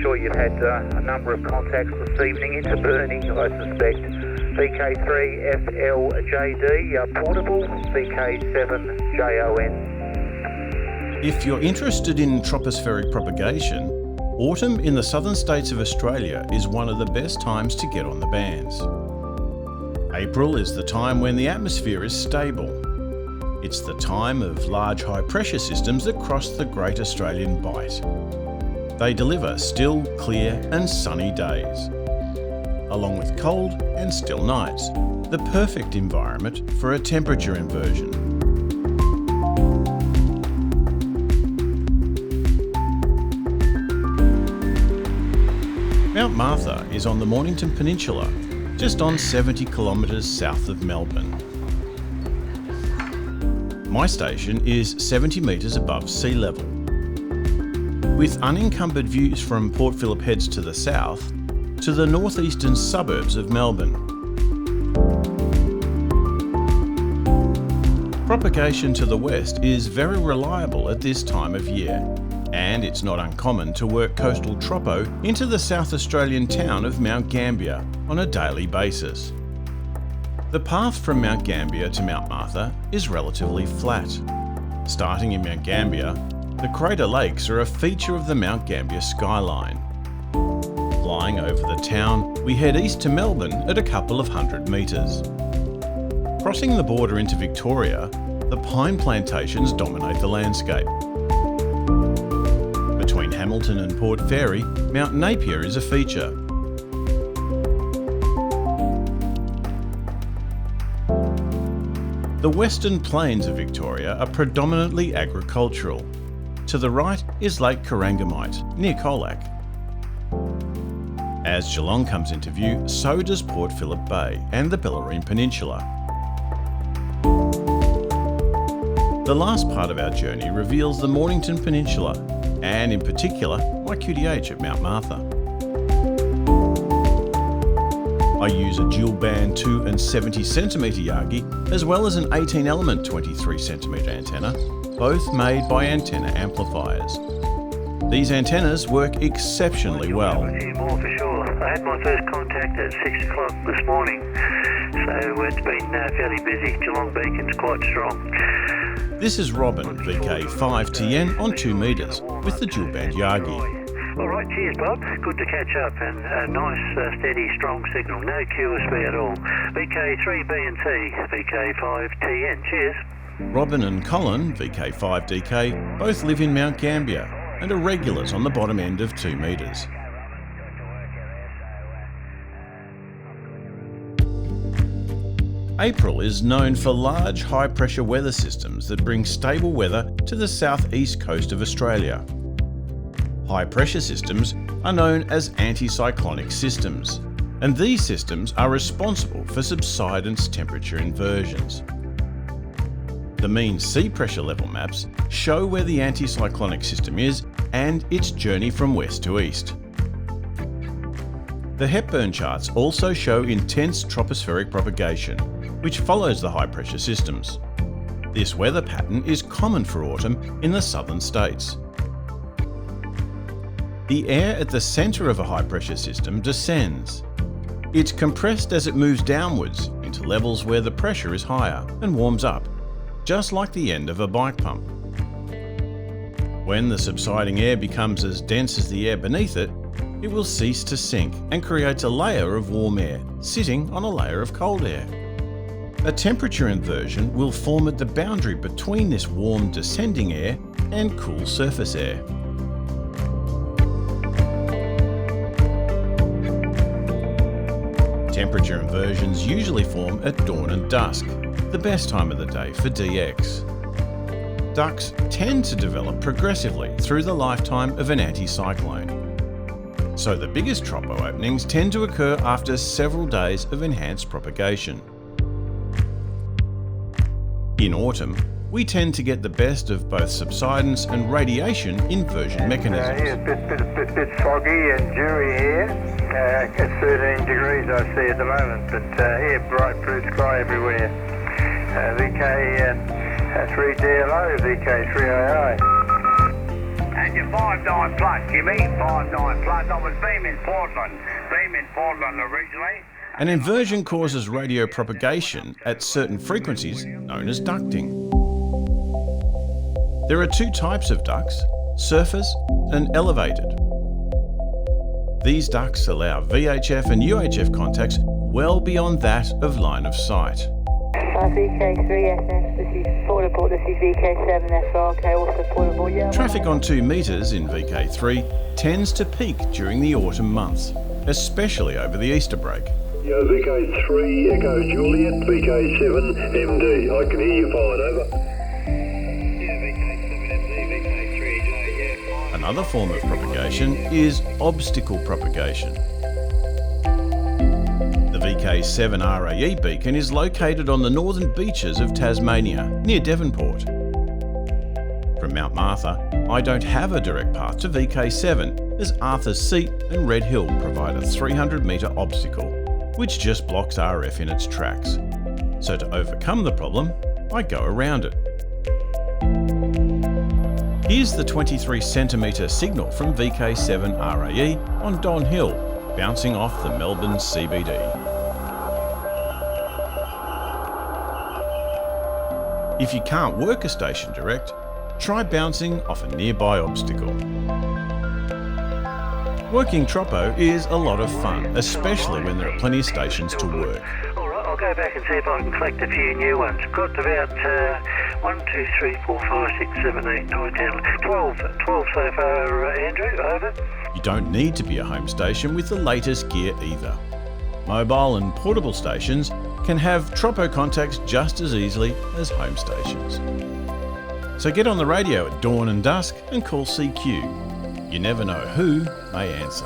sure you've had a number of contacts this evening into burning, I suspect. VK3FLJD, portable, VK7JON. If you're interested in tropospheric propagation, autumn in the southern states of Australia is one of the best times to get on the bands. April is the time when the atmosphere is stable. It's the time of large high pressure systems that cross the Great Australian Bight. They deliver still, clear and sunny days, along with cold and still nights, the perfect environment for a temperature inversion. Mount Martha is on the Mornington Peninsula, just on 70 kilometres south of Melbourne. My station is 70 metres above sea level. With unencumbered views from Port Phillip Heads to the south, to the northeastern suburbs of Melbourne. Propagation to the west is very reliable at this time of year, and it's not uncommon to work coastal tropo into the South Australian town of Mt Gambier on a daily basis. The path from Mt Gambier to Mount Martha is relatively flat. Starting in Mt Gambier, the Crater Lakes are a feature of the Mt Gambier skyline. Flying over the town, we head east to Melbourne at a couple of 100 metres. Crossing the border into Victoria, the pine plantations dominate the landscape. Between Hamilton and Port Fairy, Mount Napier is a feature. The western plains of Victoria are predominantly agricultural. To the right is Lake Corangamite, near Colac. As Geelong comes into view, so does Port Phillip Bay and the Bellarine Peninsula. The last part of our journey reveals the Mornington Peninsula, and in particular, my QTH at Mount Martha. I use a dual band 2 and 70 cm Yagi, as well as an 18 element 23 cm antenna, both made by antenna amplifiers. These antennas work exceptionally well. A few more for sure. I had my first contact at 6 o'clock this morning, so it's been fairly busy. Geelong Beacon's quite strong. This is Robin, VK5TN on 2 metres, with the dual band Yagi. All right, cheers, Bob. Good to catch up, and a nice, steady, strong signal. No QSB at all. VK3B and C, VK5TN. Cheers. Robin and Colin, VK5DK, both live in Mt Gambier and are regulars on the bottom end of 2 metres. April is known for large high-pressure weather systems that bring stable weather to the southeast coast of Australia. High-pressure systems are known as anticyclonic systems, and these systems are responsible for subsidence temperature inversions. The mean sea pressure level maps show where the anticyclonic system is and its journey from west to east. The Hepburn charts also show intense tropospheric propagation, which follows the high pressure systems. This weather pattern is common for autumn in the southern states. The air at the centre of a high pressure system descends. It's compressed as it moves downwards into levels where the pressure is higher and warms up, just like the end of a bike pump. When the subsiding air becomes as dense as the air beneath it, it will cease to sink and creates a layer of warm air sitting on a layer of cold air. A temperature inversion will form at the boundary between this warm descending air and cool surface air. Temperature inversions usually form at dawn and dusk, the best time of the day for DX. Ducks tend to develop progressively through the lifetime of an anticyclone. So the biggest tropo openings tend to occur after several days of enhanced propagation. In autumn, we tend to get the best of both subsidence and radiation inversion mechanisms. It's a bit foggy and dewy here. It's 13 degrees I see at the moment, but here bright blue sky everywhere. VK3DLO, VK3II. And Roger, 59 plus, Jimmy, 59 plus. I was beaming Portland originally. An inversion causes radio propagation at certain frequencies known as ducting. There are two types of ducts, surface and elevated. These ducts allow VHF and UHF contacts well beyond that of line of sight. VK3SS, this is portable, this is VK7SRK, also portable, yeah. Traffic on 2 metres in VK3 tends to peak during the autumn months, especially over the Easter break. Yeah, VK3 Echo Juliet, VK7 MD. I can hear you fine, over. Another form of propagation is obstacle propagation. The VK7 RAE beacon is located on the northern beaches of Tasmania, near Devonport. From Mount Martha, I don't have a direct path to VK7 as Arthur's Seat and Red Hill provide a 300-metre obstacle, which just blocks RF in its tracks. So to overcome the problem, I go around it. Here's the 23cm signal from VK7 RAE on Don Hill, bouncing off the Melbourne CBD. If you can't work a station direct, try bouncing off a nearby obstacle. Working tropo is a lot of fun, especially when there are plenty of stations to work. Alright, I'll go back and see if I can collect a few new ones. Got about 1, 2, 3, 4, 5, 6, 7, 8, 9, 10, 12 so far, Andrew, over. You don't need to be a home station with the latest gear either. Mobile and portable stations can have tropo contacts just as easily as home stations. So get on the radio at dawn and dusk and call CQ. You never know who may answer.